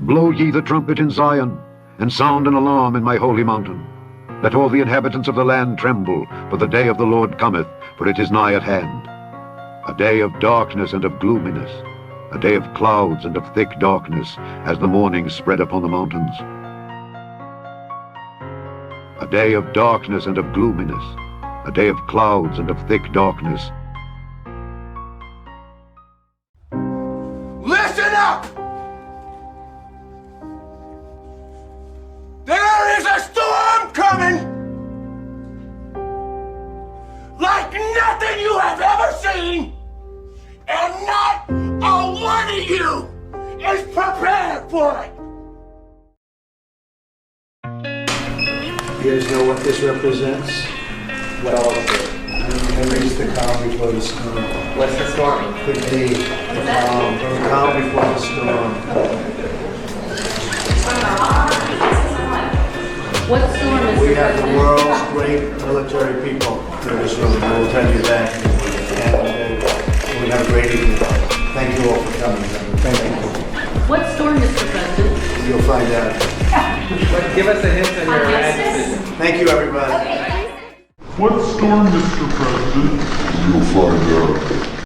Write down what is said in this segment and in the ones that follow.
Blow ye the trumpet in Zion, and sound an alarm in my holy mountain. Let all the inhabitants of the land tremble, for the day of the Lord cometh, for it is nigh at hand. A day of darkness and of gloominess, a day of clouds and of thick darkness, as the morning spread upon the mountains. A day of darkness and of gloominess, a day of clouds and of thick darkness. Listen up! There is a storm coming! Like nothing you have ever seen! And not a one of you is prepared for it! You guys know what this represents? Well, Henry's the calm before the storm. what's the storm? Could be the calm before the storm. What storm is We the have the president? world's great military people in this room. I will tell you that. And we have great evening. Thank you all for coming. Thank you. What storm, Mr. President? You'll find out. Give us a hint on your decision. Thank you, everybody. What storm, Mr. President? You'll find out.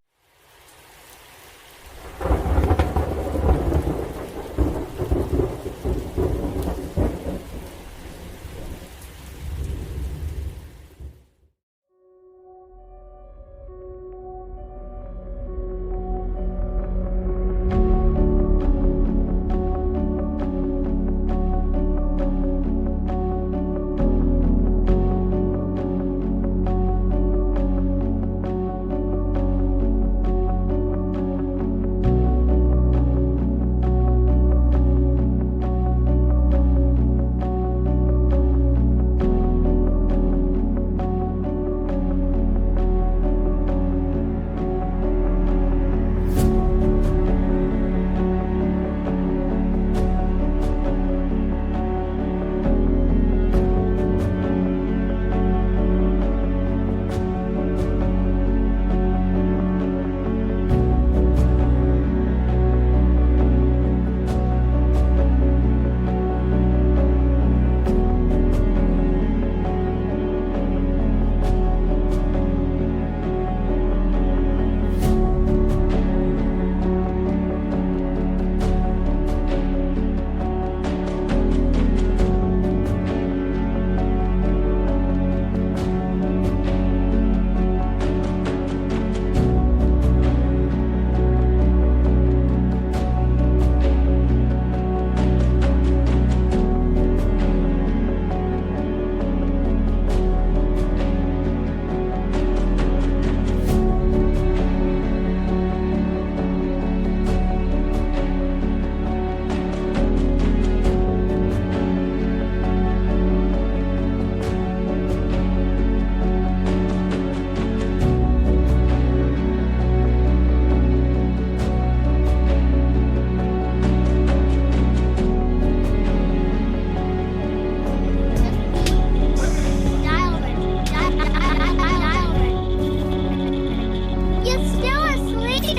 You're still asleep.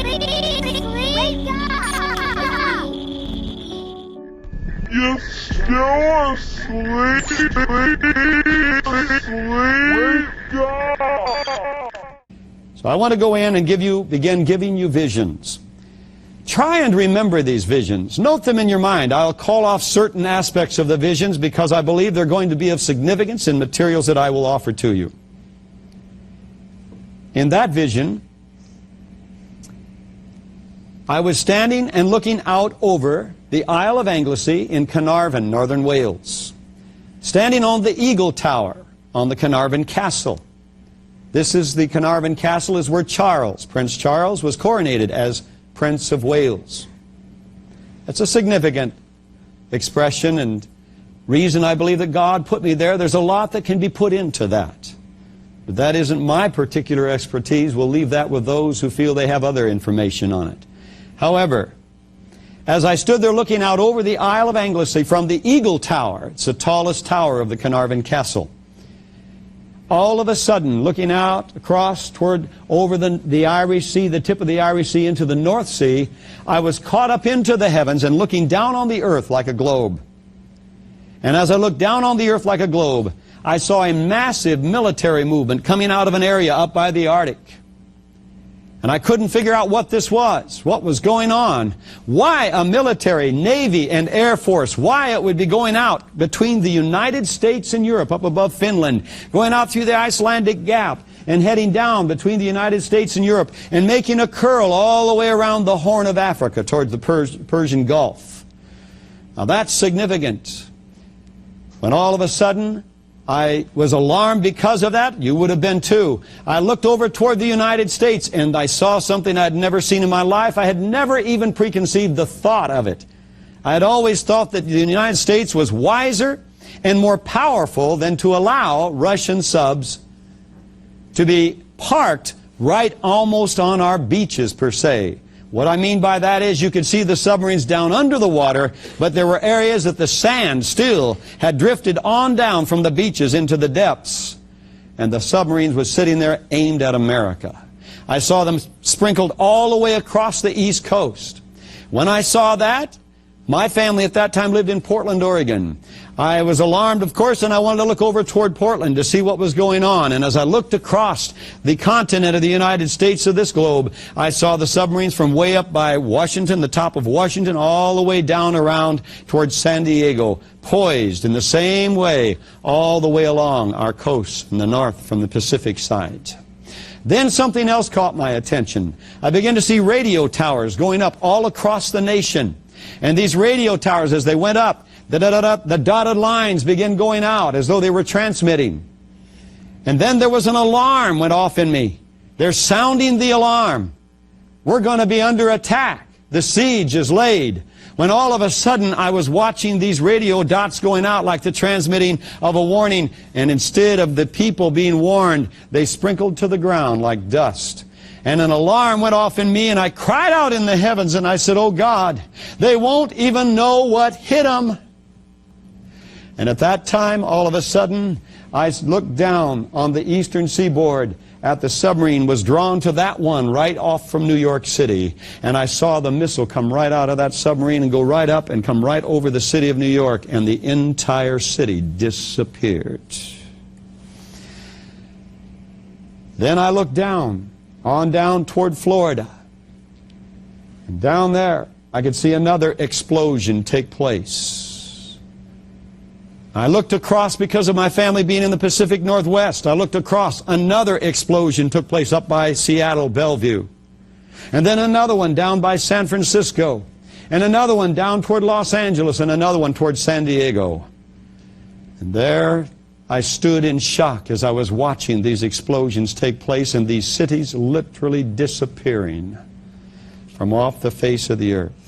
Wake up. So I want to go in and begin giving you visions. Try and remember these visions. Note them in your mind. I'll call off certain aspects of the visions because I believe they're going to be of significance in materials that I will offer to you. In that vision, I was standing and looking out over the Isle of Anglesey in Carnarvon, northern Wales, standing on the Eagle Tower on the Carnarvon Castle. This is the Carnarvon Castle, is where Prince Charles, was coronated as Prince of Wales. That's a significant expression and reason I believe that God put me there. There's a lot that can be put into that. But that isn't my particular expertise. We'll leave that with those who feel they have other information on it. However, as I stood there looking out over the Isle of Anglesey from the Eagle Tower, it's the tallest tower of the Carnarvon Castle, all of a sudden, looking out across toward over the Irish Sea, the tip of the Irish Sea into the North Sea, I was caught up into the heavens and looking down on the earth like a globe. And as I looked down on the earth like a globe, I saw a massive military movement coming out of an area up by the Arctic. And I couldn't figure out what this was, what was going on, why a military, Navy, and Air Force, why it would be going out between the United States and Europe up above Finland, going out through the Icelandic Gap and heading down between the United States and Europe and making a curl all the way around the Horn of Africa towards the Persian Gulf. Now that's significant. When all of a sudden I was alarmed because of that. You would have been too. I looked over toward the United States and I saw something I'd never seen in my life. I had never even preconceived the thought of it. I had always thought that the United States was wiser and more powerful than to allow Russian subs to be parked right almost on our beaches per se. What I mean by that is you could see the submarines down under the water, but there were areas that the sand still had drifted on down from the beaches into the depths. And the submarines were sitting there aimed at America. I saw them sprinkled all the way across the East Coast. When I saw that, my family at that time lived in Portland, Oregon. I was alarmed, of course, and I wanted to look over toward Portland to see what was going on. And as I looked across the continent of the United States of this globe, I saw the submarines from way up by Washington, the top of Washington, all the way down around towards San Diego, poised in the same way all the way along our coast in the north from the Pacific side. Then something else caught my attention. I began to see radio towers going up all across the nation. And these radio towers, as they went up, the dotted lines began going out as though they were transmitting. And then there was an alarm went off in me. They're sounding the alarm. We're going to be under attack. The siege is laid. When all of a sudden I was watching these radio dots going out like the transmitting of a warning, and instead of the people being warned, they sprinkled to the ground like dust. And an alarm went off in me, and I cried out in the heavens, and I said, "Oh God, they won't even know what hit them." And at that time, all of a sudden, I looked down on the eastern seaboard at the submarine was drawn to that one right off from New York City. And I saw the missile come right out of that submarine and go right up and come right over the city of New York, and the entire city disappeared. Then I looked down, on down toward Florida. And down there, I could see another explosion take place. I looked across, because of my family being in the Pacific Northwest, I looked across, another explosion took place up by Seattle, Bellevue. And then another one down by San Francisco. And another one down toward Los Angeles, and another one toward San Diego. And there I stood in shock as I was watching these explosions take place and these cities literally disappearing from off the face of the earth.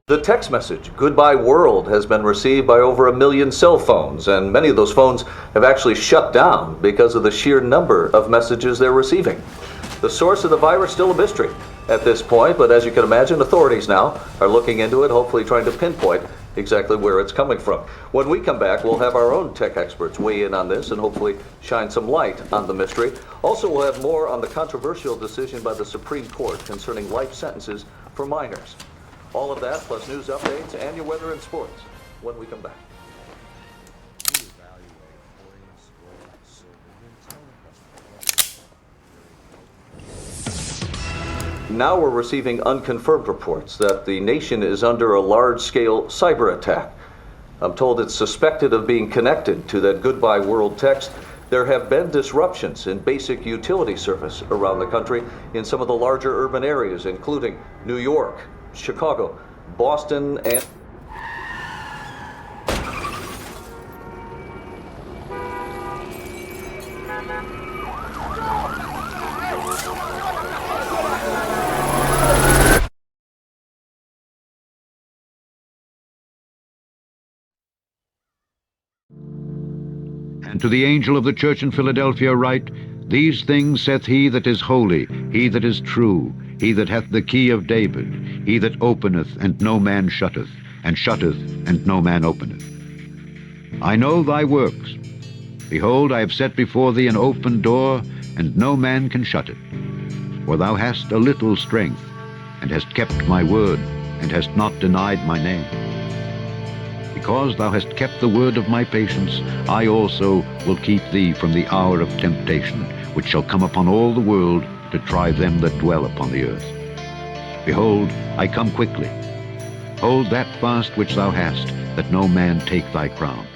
The text message, "Goodbye World," has been received by over 1 million cell phones, and many of those phones have actually shut down because of the sheer number of messages they're receiving. The source of the virus still a mystery at this point, but as you can imagine, authorities now are looking into it, hopefully trying to pinpoint exactly where it's coming from. When we come back, we'll have our own tech experts weigh in on this and hopefully shine some light on the mystery. Also, we'll have more on the controversial decision by the Supreme Court concerning life sentences for minors. All of that, plus news updates and your weather and sports, when we come back. Now we're receiving unconfirmed reports that the nation is under a large-scale cyber attack. I'm told it's suspected of being connected to that Goodbye World text. There have been disruptions in basic utility service around the country in some of the larger urban areas, including New York, Chicago, Boston, and... And to the angel of the church in Philadelphia write, These things saith he that is holy, he that is true, he that hath the key of David, he that openeth, and no man shutteth, and shutteth, and no man openeth. I know thy works. Behold, I have set before thee an open door, and no man can shut it. For thou hast a little strength, and hast kept my word, and hast not denied my name. Because thou hast kept the word of my patience, I also will keep thee from the hour of temptation, which shall come upon all the world to try them that dwell upon the earth. Behold, I come quickly. Hold that fast which thou hast, that no man take thy crown.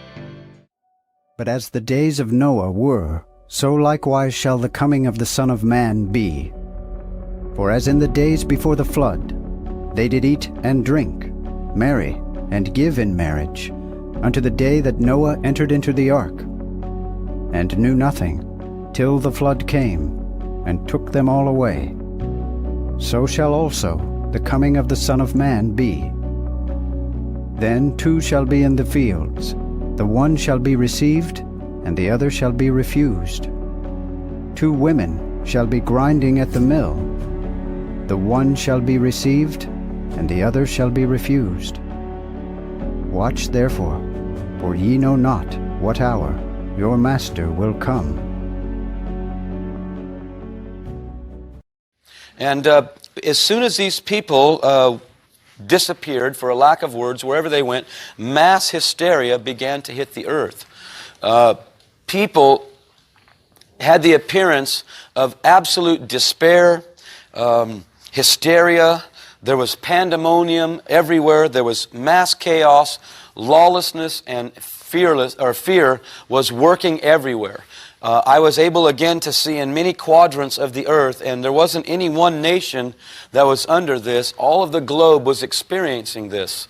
But as the days of Noah were, so likewise shall the coming of the Son of Man be. For as in the days before the flood, they did eat and drink, marry, and give in marriage, unto the day that Noah entered into the ark, and knew nothing, till the flood came, and took them all away. So shall also the coming of the Son of Man be. Then two shall be in the fields, the one shall be received, and the other shall be refused. Two women shall be grinding at the mill, the one shall be received, and the other shall be refused. Watch therefore, for ye know not what hour your master will come. And as soon as these people disappeared, for a lack of words, wherever they went, mass hysteria began to hit the earth. People had the appearance of absolute despair, hysteria. There was pandemonium everywhere. There was mass chaos. Lawlessness and fear was working everywhere. I was able again to see in many quadrants of the earth, and there wasn't any one nation that was under this. All of the globe was experiencing this.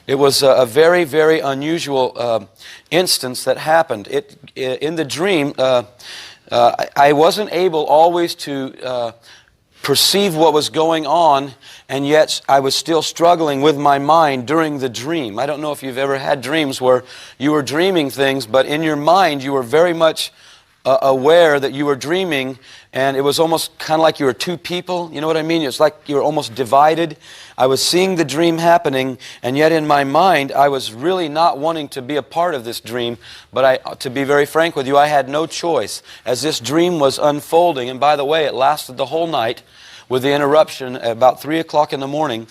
It was a very, very unusual instance that happened. In the dream, I wasn't able always to perceive what was going on, and yet I was still struggling with my mind during the dream. I don't know if you've ever had dreams where you were dreaming things, but in your mind you were very much aware that you were dreaming, and it was almost kind of like you were two people. You know what I mean? It's like you were almost divided. I was seeing the dream happening, and yet in my mind I was really not wanting to be a part of this dream. But to be very frank with you, I had no choice as this dream was unfolding. And by the way, it lasted the whole night with the interruption at about 3 o'clock in the morning.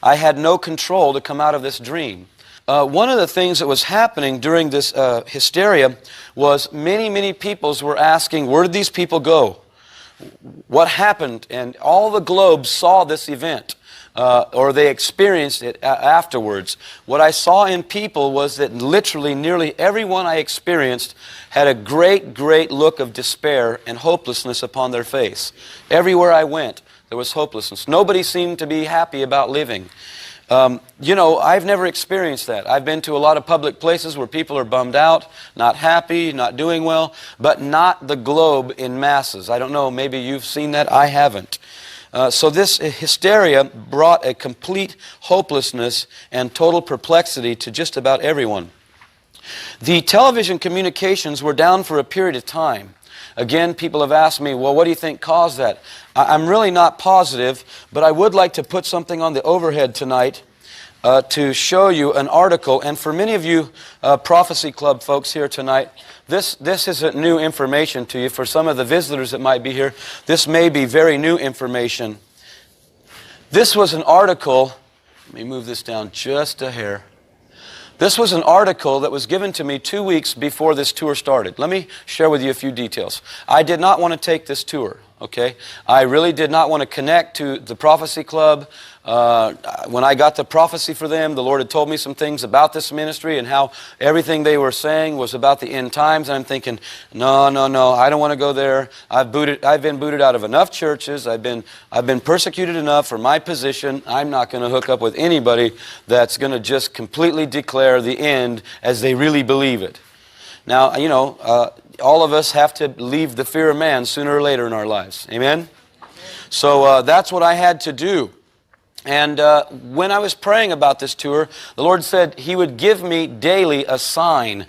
I had no control to come out of this dream. One of the things that was happening during this hysteria was many people were asking, where did these people go? What happened? And all the globe saw this event, or they experienced it afterwards. What I saw in people was that literally nearly everyone I experienced had a great look of despair and hopelessness upon their face. Everywhere I went, there was hopelessness. Nobody seemed to be happy about living. You know, I've never experienced that. I've been to a lot of public places where people are bummed out, not happy, not doing well, but not the globe in masses. I don't know, maybe you've seen that. I haven't. So this hysteria brought a complete hopelessness and total perplexity to just about everyone. The television communications were down for a period of time. Again, people have asked me, well, what do you think caused that? I'm really not positive, but I would like to put something on the overhead tonight to show you an article. And for many of you Prophecy Club folks here tonight, this isn't new information to you. For some of the visitors that might be here, this may be very new information. This was an article, let me move this down just a hair. This was an article that was given to me 2 weeks before this tour started. Let me share with you a few details. I did not want to take this tour, okay? I really did not want to connect to the Prophecy Club. When I got the prophecy for them, the Lord had told me some things about this ministry and how everything they were saying was about the end times. And I'm thinking, no, I don't want to go there. I've been booted out of enough churches. I've been persecuted enough for my position. I'm not going to hook up with anybody that's going to just completely declare the end as they really believe it. Now, you know, all of us have to leave the fear of man sooner or later in our lives. Amen? So that's what I had to do. And when I was praying about this tour, the Lord said He would give me daily a sign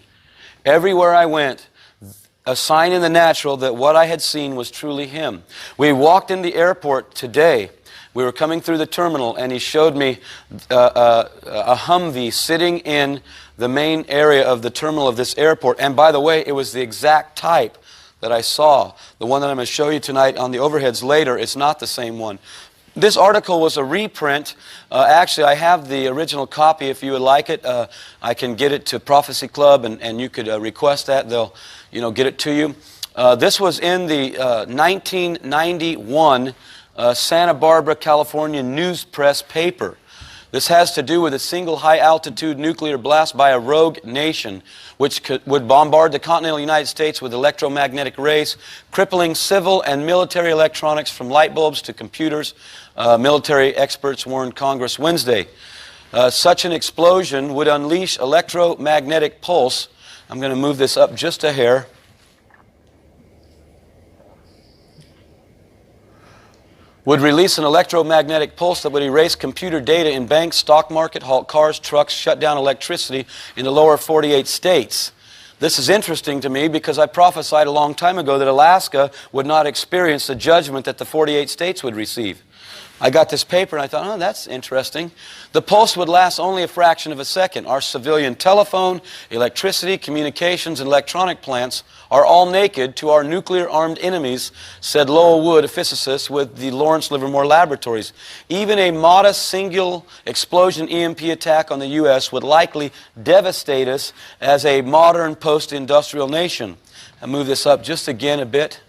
everywhere I went, a sign in the natural that what I had seen was truly Him. We walked in the airport today. We were coming through the terminal, and He showed me a Humvee sitting in the main area of the terminal of this airport. And by the way, it was the exact type that I saw. The one that I'm going to show you tonight on the overheads later, it's not the same one. This article was a reprint. Actually, I have the original copy if you would like it. I can get it to Prophecy Club, and you could request that. They'll, get it to you. This was in the 1991 Santa Barbara, California News Press paper. This has to do with a single high-altitude nuclear blast by a rogue nation which would bombard the continental United States with electromagnetic rays, crippling civil and military electronics from light bulbs to computers. Military experts warned Congress Wednesday. Such an explosion would unleash electromagnetic pulse. I'm going to move this up just a hair. Would release an electromagnetic pulse that would erase computer data in banks, stock market, halt cars, trucks, shut down electricity in the lower 48 states. This is interesting to me because I prophesied a long time ago that Alaska would not experience the judgment that the 48 states would receive. I got this paper and I thought, oh, that's interesting. The pulse would last only a fraction of a second. Our civilian telephone, electricity, communications, and electronic plants are all naked to our nuclear-armed enemies, said Lowell Wood, a physicist with the Lawrence Livermore Laboratories. Even a modest single explosion EMP attack on the U.S. would likely devastate us as a modern post-industrial nation. I'll move this up just again a bit.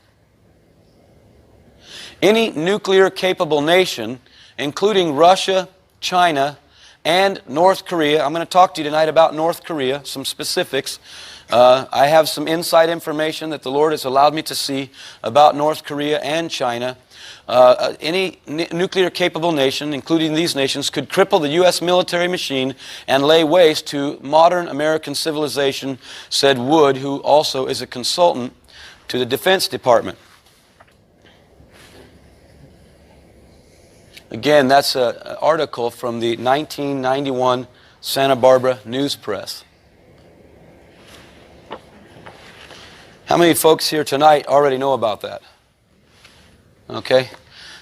Any nuclear-capable nation, including Russia, China, and North Korea. I'm going to talk to you tonight about North Korea, some specifics. I have some inside information that the Lord has allowed me to see about North Korea and China. Any nuclear-capable nation, including these nations, could cripple the U.S. military machine and lay waste to modern American civilization, said Wood, who also is a consultant to the Defense Department. Again, that's an article from the 1991 Santa Barbara News Press. How many folks here tonight already know about that? Okay.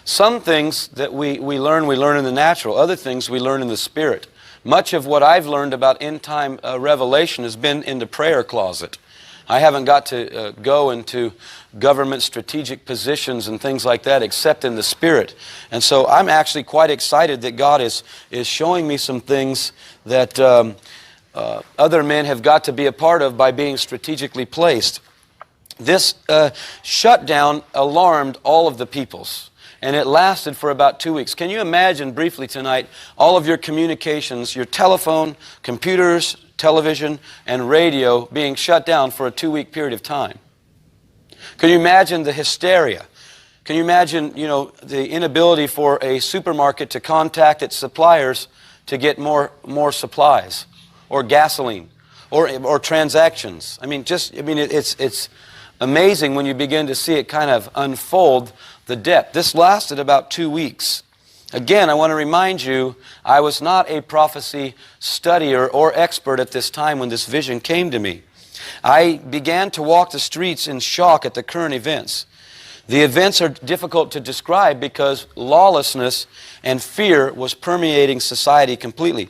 Some things that we learn in the natural. Other things we learn in the spirit. Much of what I've learned about end-time revelation has been in the prayer closet. I haven't got to go into government strategic positions and things like that except in the Spirit. And so I'm actually quite excited that God is showing me some things that other men have got to be a part of by being strategically placed. This shutdown alarmed all of the peoples. And it lasted for about 2 weeks. Can you imagine briefly tonight all of your communications, your telephone, computers, television, and radio being shut down for a 2-week period of time? Can you imagine the hysteria? Can you imagine, the inability for a supermarket to contact its suppliers to get more supplies, or gasoline, or transactions? It's amazing when you begin to see it kind of unfold, the depth. This lasted about 2 weeks. Again, I want to remind you, I was not a prophecy studier or expert at this time when this vision came to me. I began to walk the streets in shock at the current events. The events are difficult to describe because lawlessness and fear was permeating society completely.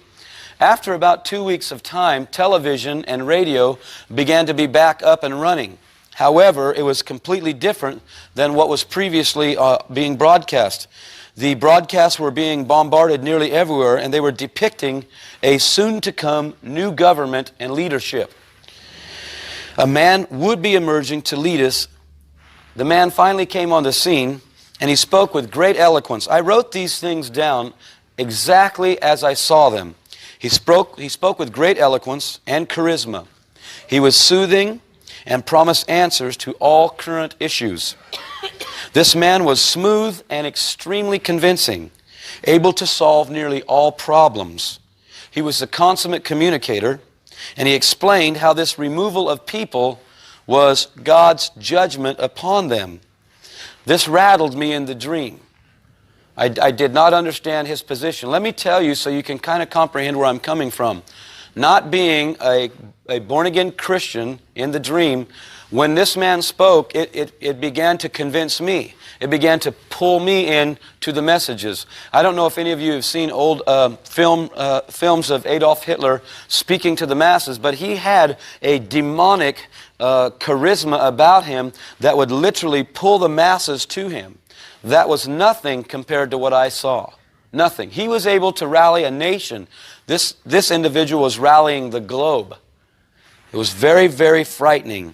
After about 2 weeks of time, television and radio began to be back up and running. However, it was completely different than what was previously being broadcast. The broadcasts were being bombarded nearly everywhere, and they were depicting a soon-to-come new government and leadership. A man would be emerging to lead us. The man finally came on the scene, and he spoke with great eloquence. I wrote these things down exactly as I saw them. He spoke with great eloquence and charisma. He was soothing and promised answers to all current issues. This man was smooth and extremely convincing, able to solve nearly all problems. He was a consummate communicator, and he explained how this removal of people was God's judgment upon them. This rattled me in the dream. I did not understand his position. Let me tell you so you can kind of comprehend where I'm coming from. Not being a born-again Christian in the dream, when this man spoke, it began to convince me. It began to pull me in to the messages. I don't know if any of you have seen old films of Adolf Hitler speaking to the masses, but he had a demonic charisma about him that would literally pull the masses to him. That was nothing compared to what I saw. Nothing. He was able to rally a nation. This individual was rallying the globe. It was very, very frightening.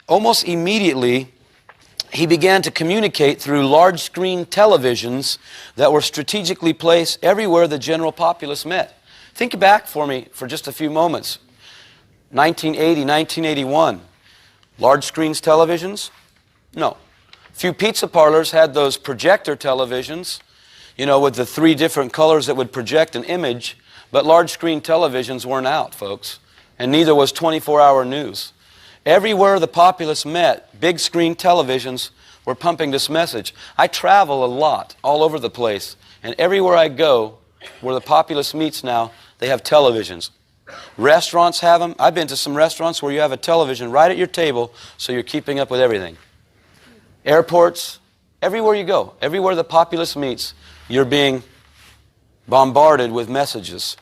Almost immediately, he began to communicate through large screen televisions that were strategically placed everywhere the general populace met. Think back for me for just a few moments. 1980, 1981. Large screens televisions? No. Few pizza parlors had those projector televisions, you know, with the 3 different colors that would project an image, but large screen televisions weren't out, folks. And neither was 24-hour news. Everywhere the populace met, big screen televisions were pumping this message. I travel a lot, all over the place, and everywhere I go, where the populace meets now, they have televisions. Restaurants have them. I've been to some restaurants where you have a television right at your table, so you're keeping up with everything. Airports, everywhere you go, everywhere the populace meets, you're being bombarded with messages.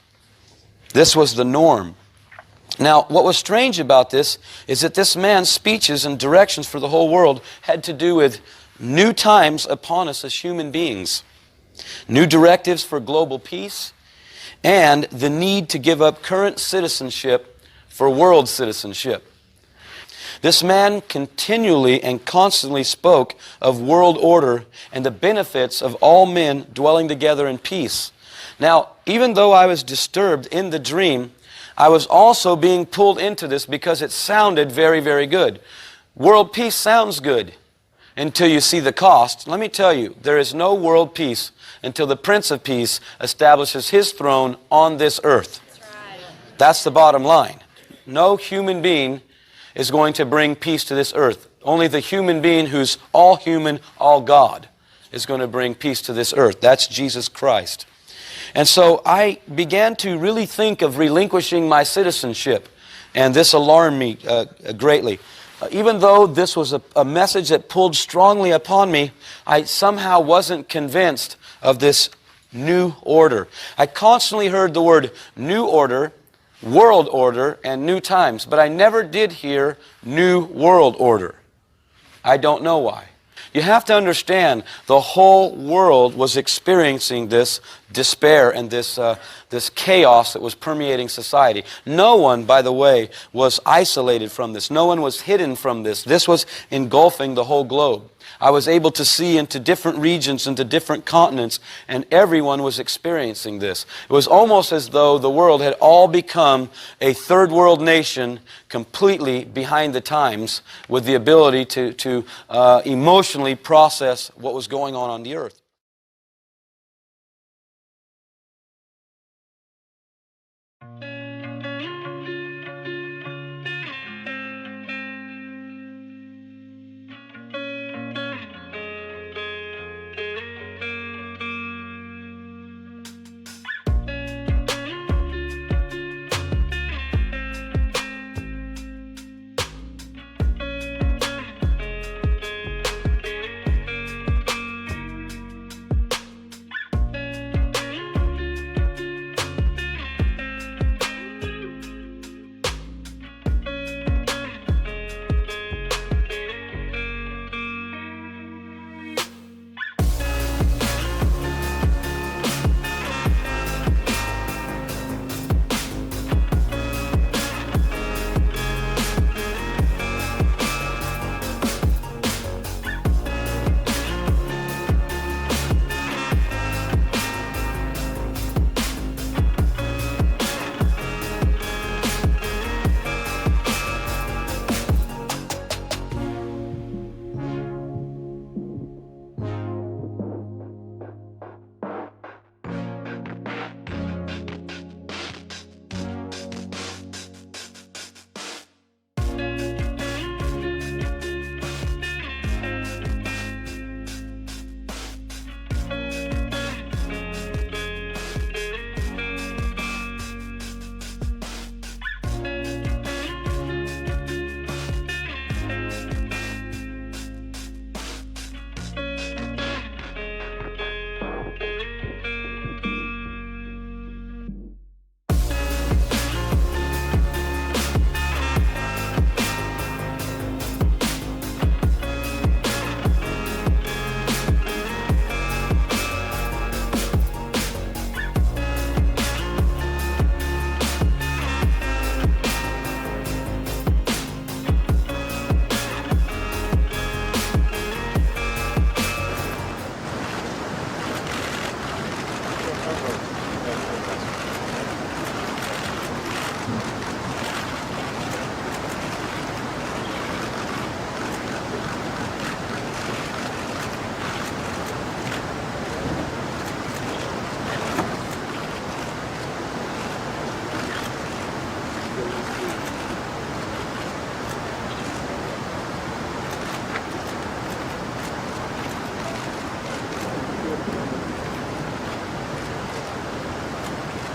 This was the norm. Now, what was strange about this is that this man's speeches and directions for the whole world had to do with new times upon us as human beings, new directives for global peace, and the need to give up current citizenship for world citizenship. This man continually and constantly spoke of world order and the benefits of all men dwelling together in peace. Now, even though I was disturbed in the dream, I was also being pulled into this because it sounded very, very good. World peace sounds good until you see the cost. Let me tell you, there is no world peace until the Prince of Peace establishes his throne on this earth. That's the bottom line. No human being is going to bring peace to this earth. Only the human being who's all human, all God is going to bring peace to this earth. That's Jesus Christ. And so I began to really think of relinquishing my citizenship, and this alarmed me greatly. Even though this was a message that pulled strongly upon me, I somehow wasn't convinced of this new order. I constantly heard the word new order, world order, and new times, but I never did hear new world order. I don't know why. You have to understand, the whole world was experiencing this despair and this chaos that was permeating society. No one, by the way, was isolated from this. No one was hidden from this. This was engulfing the whole globe. I was able to see into different regions, into different continents, and everyone was experiencing this. It was almost as though the world had all become a third world nation, completely behind the times, with the ability to emotionally process what was going on the earth.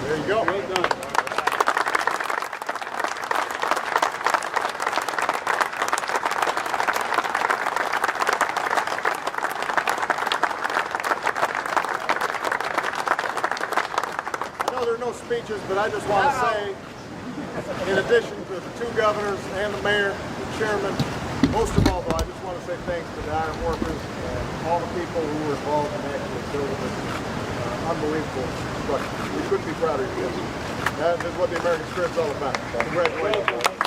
There you go. Well done. I know there are no speeches, but I just want to say, in addition to the two governors and the mayor, the chairman, most of all, though, I just want to say thanks to the iron workers and all the people who were involved in actually building this unbelievable structure. We couldn't be prouder of you. That is what the American spirit's all about. Congratulations.